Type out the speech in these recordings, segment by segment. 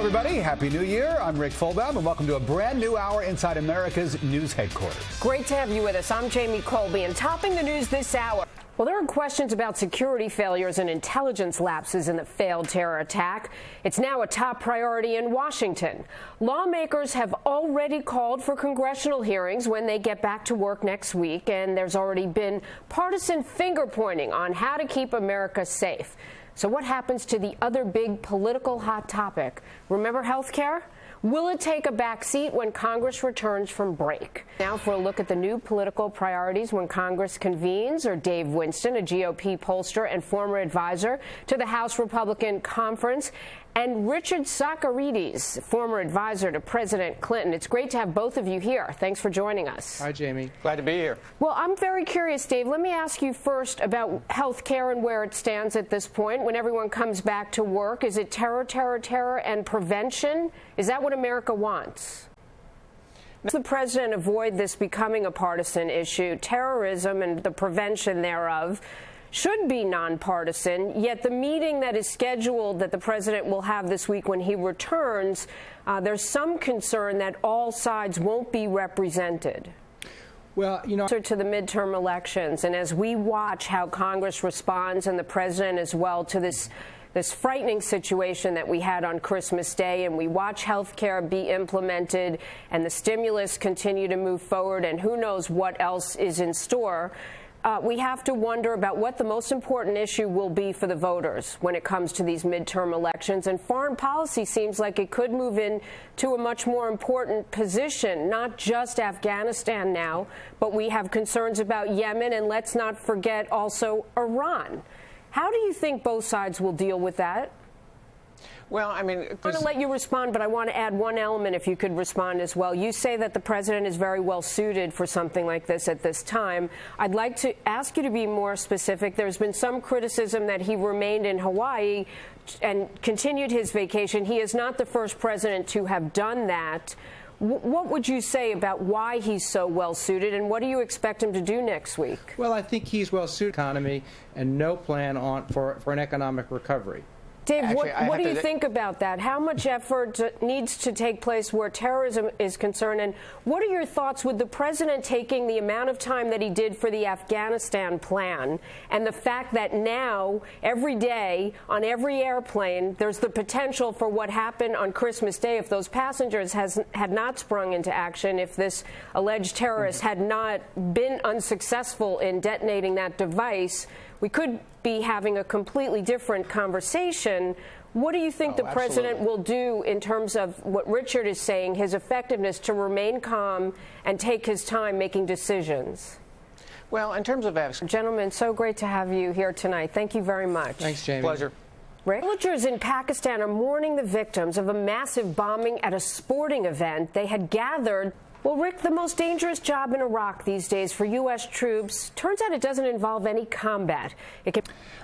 everybody. Happy New Year. I'm Rick Fulbaum, and welcome to a brand new hour inside America's news headquarters. Great to have you with us. I'm Jamie Colby, and topping the news this hour. Well, there are questions about security failures and intelligence lapses in the failed terror attack. It's now a top priority in Washington. Lawmakers have already called for congressional hearings when they get back to work next week, and there's already been partisan finger-pointing on how to keep America safe. So what happens to the other big political hot topic? Remember health care? Will it take a back seat when Congress returns from break? Now for a look at the new political priorities when Congress convenes are Dave Winston, a GOP pollster and former advisor to the House Republican Conference, and Richard Socarides, former advisor to President Clinton. It's great to have both of you here. Thanks for joining us. Hi, Jamie. Glad to be here. Well, I'm very curious, Dave. Let me ask you first about health care and where it stands at this point when everyone comes back to work. Is it terror, terror, terror, and prevention? Is that what America wants? Does the president avoid this becoming a partisan issue? Terrorism and the prevention thereof should be nonpartisan, yet the meeting that is scheduled that the president will have this week when he returns, there's some concern that all sides won't be represented. Well, you know, to the midterm elections, and as we watch how Congress responds and the president as well to this frightening situation that we had on Christmas Day, and we watch health care be implemented and the stimulus continue to move forward, and who knows what else is in store, we have to wonder about what the most important issue will be for the voters when it comes to these midterm elections. And foreign policy seems like it could move into a much more important position, not just Afghanistan now, but we have concerns about Yemen, and let's not forget also Iran. How do you think both sides will deal with that? Well, I mean, I'm going to let you respond, but I want to add one element if you could respond as well. You say that the president is very well suited for something like this at this time. I'd like to ask you to be more specific. There's been some criticism that he remained in Hawaii and continued his vacation. He is not the first president to have done that. What would you say about why he's so well suited, and what do you expect him to do next week? Well, I think he's well suited for the economy and no plan for an economic recovery. Dave, Actually, what do you think about that? How much effort needs to take place where terrorism is concerned? And what are your thoughts with the president taking the amount of time that he did for the Afghanistan plan and the fact that now, every day, on every airplane, there's the potential for what happened on Christmas Day if those passengers had not sprung into action, if this alleged terrorist had not been unsuccessful in detonating that device, we could be having a completely different conversation. What do you think the president will do in terms of what Richard is saying, his effectiveness to remain calm and take his time making decisions? Well, in terms of Gentlemen, so great to have you here tonight. Thank you very much. Thanks, Jamie. Pleasure. Villagers in Pakistan are mourning the victims of a massive bombing at a sporting event. They had gathered. Well, Rick, the most dangerous job in Iraq these days for U.S. troops, turns out it doesn't involve any combat.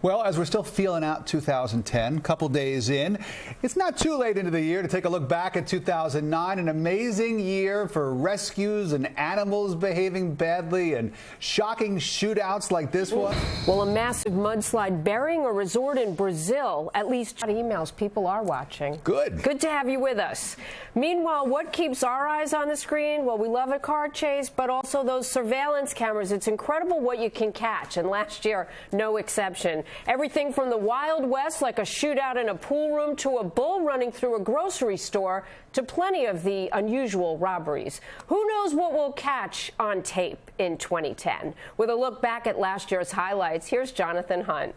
Well, as we're still feeling out 2010, a couple days in, it's not too late into the year to take a look back at 2009, an amazing year for rescues and animals behaving badly and shocking shootouts like this one. Well, a massive mudslide burying a resort in Brazil. At least emails, people are watching. Good. Good to have you with us. Meanwhile, what keeps our eyes on the screen? Well, we love a car chase, but also those surveillance cameras. It's incredible what you can catch, and last year, no exception. Everything from the Wild West, like a shootout in a pool room, to a bull running through a grocery store, to plenty of the unusual robberies. Who knows what we'll catch on tape in 2010? With a look back at last year's highlights, here's Jonathan Hunt.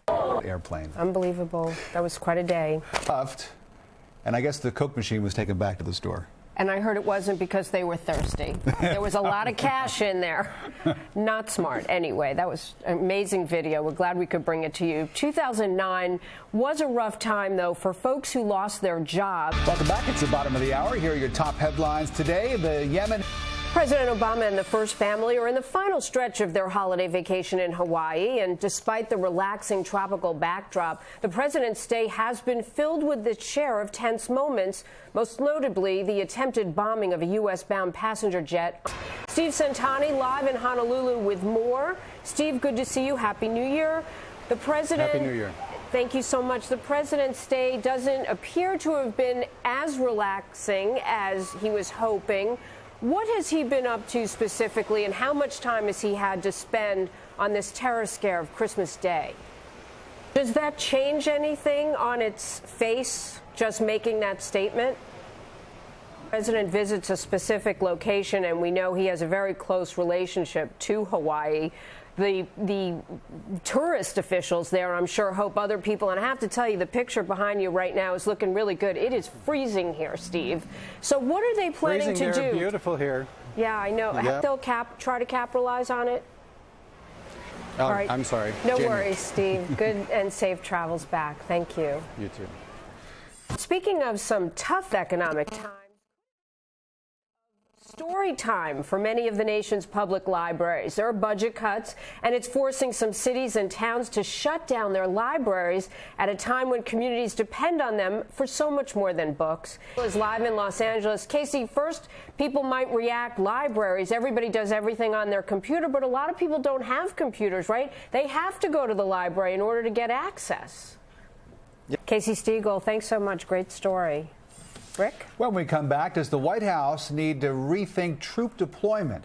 Airplane. Unbelievable. That was quite a day. Puffed, and I guess the Coke machine was taken back to the store. And I heard it wasn't because they were thirsty. There was a lot of cash in there. Not smart. Anyway, that was an amazing video. We're glad we could bring it to you. 2009 was a rough time, though, for folks who lost their jobs. Welcome back. It's the bottom of the hour. Here are your top headlines today. The Yemen. President Obama and the first family are in the final stretch of their holiday vacation in Hawaii, and despite the relaxing tropical backdrop, the president's stay has been filled with its share of tense moments, most notably the attempted bombing of a U.S.-bound passenger jet. Steve Centani live in Honolulu with more. Steve, good to see you. Happy New Year. The president. Happy New Year. Thank you so much. The president's stay doesn't appear to have been as relaxing as he was hoping. What has he been up to specifically, and how much time has he had to spend on this terror scare of Christmas Day? Does that change anything on its face, just making that statement? The president visits a specific location, and we know he has a very close relationship to Hawaii. The tourist officials there, I'm sure, hope other people, and I have to tell you, the picture behind you right now is looking really good. It is freezing here, Steve. So what are they planning to do? Beautiful here. Yeah, I know. Yeah. They'll try to capitalize on it. Oh, All right. I'm sorry. No Jamie. worries, Steve. Good and safe travels back. Thank you. You too. Speaking of some tough economic times, story time for many of the nation's public libraries. There are budget cuts, and it's forcing some cities and towns to shut down their libraries at a time when communities depend on them for so much more than books. Is live in Los Angeles. Casey, first, people might react, libraries, everybody does everything on their computer, but a lot of people don't have computers, right? They have to go to the library in order to get access. Yep. Casey Stiegel, thanks so much. Great story. Rick? When we come back, does the White House need to rethink troop deployment?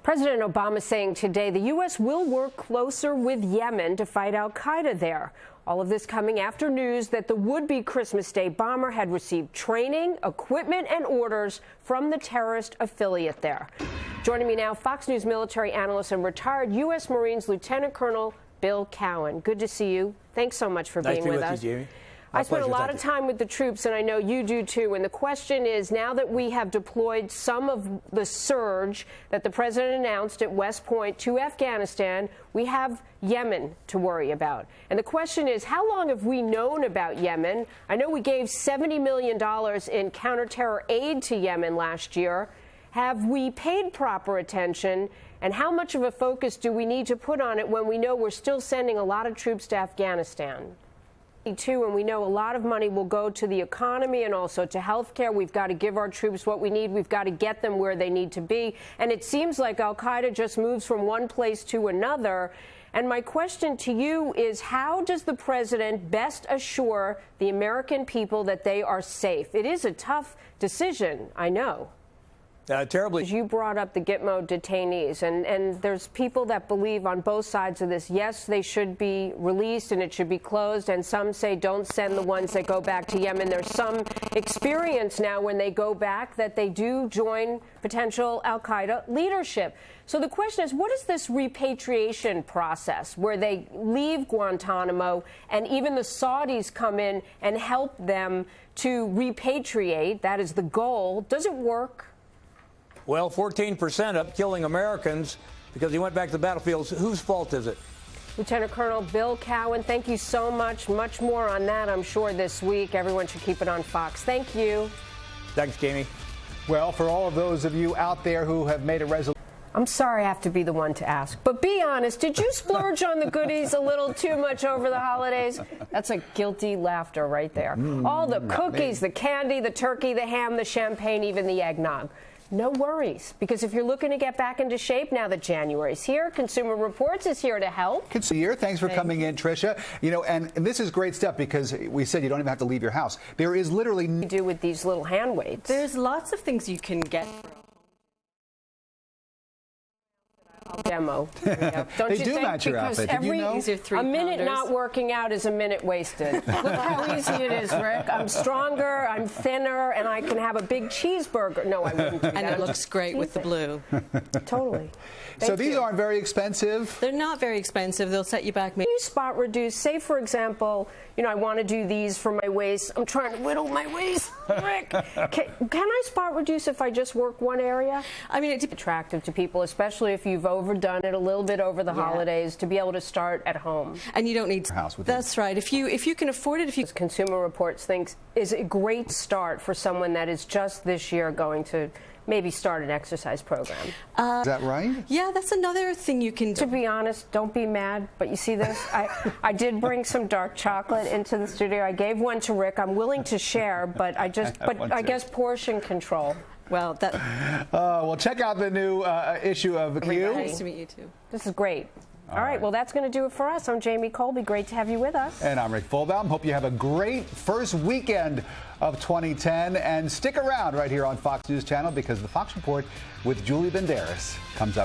President Obama saying today the U.S. will work closer with Yemen to fight al-Qaeda there. All of this coming after news that the would-be Christmas Day bomber had received training, equipment, and orders from the terrorist affiliate there. Joining me now, Fox News military analyst and retired U.S. Marines Lieutenant Colonel Bill Cowan. Good to see you. Thanks so much for being with us. Nice to be with you, Jamie. I spent a lot of time with the troops, and I know you do too. And the question is, now that we have deployed some of the surge that the president announced at West Point to Afghanistan, we have Yemen to worry about. And the question is, how long have we known about Yemen? I know we gave $70 million in counterterror aid to Yemen last year. Have we paid proper attention? And how much of a focus do we need to put on it when we know we're still sending a lot of troops to Afghanistan? Too, and we know a lot of money will go to the economy and also to health care. We've got to give our troops what we need. We've got to get them where they need to be. And it seems like al-Qaeda just moves from one place to another. And my question to you is, how does the president best assure the American people that they are safe? It is a tough decision, I know. Terribly. You brought up the Gitmo detainees, and there's people that believe on both sides of this, yes, they should be released and it should be closed, and some say don't send the ones that go back to Yemen. There's some experience now when they go back that they do join potential al-Qaeda leadership. So the question is, what is this repatriation process where they leave Guantanamo and even the Saudis come in and help them to repatriate? That is the goal. Does it work? Well, 14% up, killing Americans because he went back to the battlefields. Whose fault is it? Lieutenant Colonel Bill Cowan, thank you so much. Much more on that, I'm sure, this week. Everyone should keep it on Fox. Thank you. Thanks, Jamie. Well, for all of those of you out there who have made a resolution. I'm sorry I have to be the one to ask, but be honest, did you splurge on the goodies a little too much over the holidays? That's a guilty laughter right there. All the cookies, the candy, the turkey, the ham, the champagne, even the eggnog. No worries, because if you're looking to get back into shape now that January's here, Consumer Reports is here to help. Thanks for coming in, Tricia. You know, and this is great stuff because we said you don't even have to leave your house. There is literally What do you do with these little hand weights? There's lots of things you can get. I'll demo. Don't They you do think? match your Because outfit. Did you know? These are 3 a minute pounders. not working out is a minute wasted. Look how easy it is, Rick. I'm stronger, I'm thinner, and I can have a big cheeseburger. No, I wouldn't do that. And it looks great with the blue. Totally. So Thank these you. aren't very expensive. They're not very expensive. They'll set you back maybe. You spot reduce. Say, for example, I want to do these for my waist. I'm trying to whittle my waist. Rick, can I spot reduce if I just work one area? I mean, it's Attractive to people, especially if you've overdone it a little bit over the holidays, to be able to start at home. and you don't need. House with That's right. If you can afford it, if you. Consumer Reports thinks is a great start for someone that is just this year going to maybe start an exercise program. Is that right? Yeah, that's another thing you can To do. be honest, don't be mad, but you see this? I did bring some dark chocolate into the studio. I gave one to Rick. I'm willing to share, but I guess portion control. Well, that. Well, check out the new issue of Q. Nice to meet you too. This is great. All right, well, that's going to do it for us. I'm Jamie Colby. Great to have you with us. And I'm Rick Fulbaum. Hope you have a great first weekend of 2010. And stick around right here on Fox News Channel because the Fox Report with Julie Banderas comes up.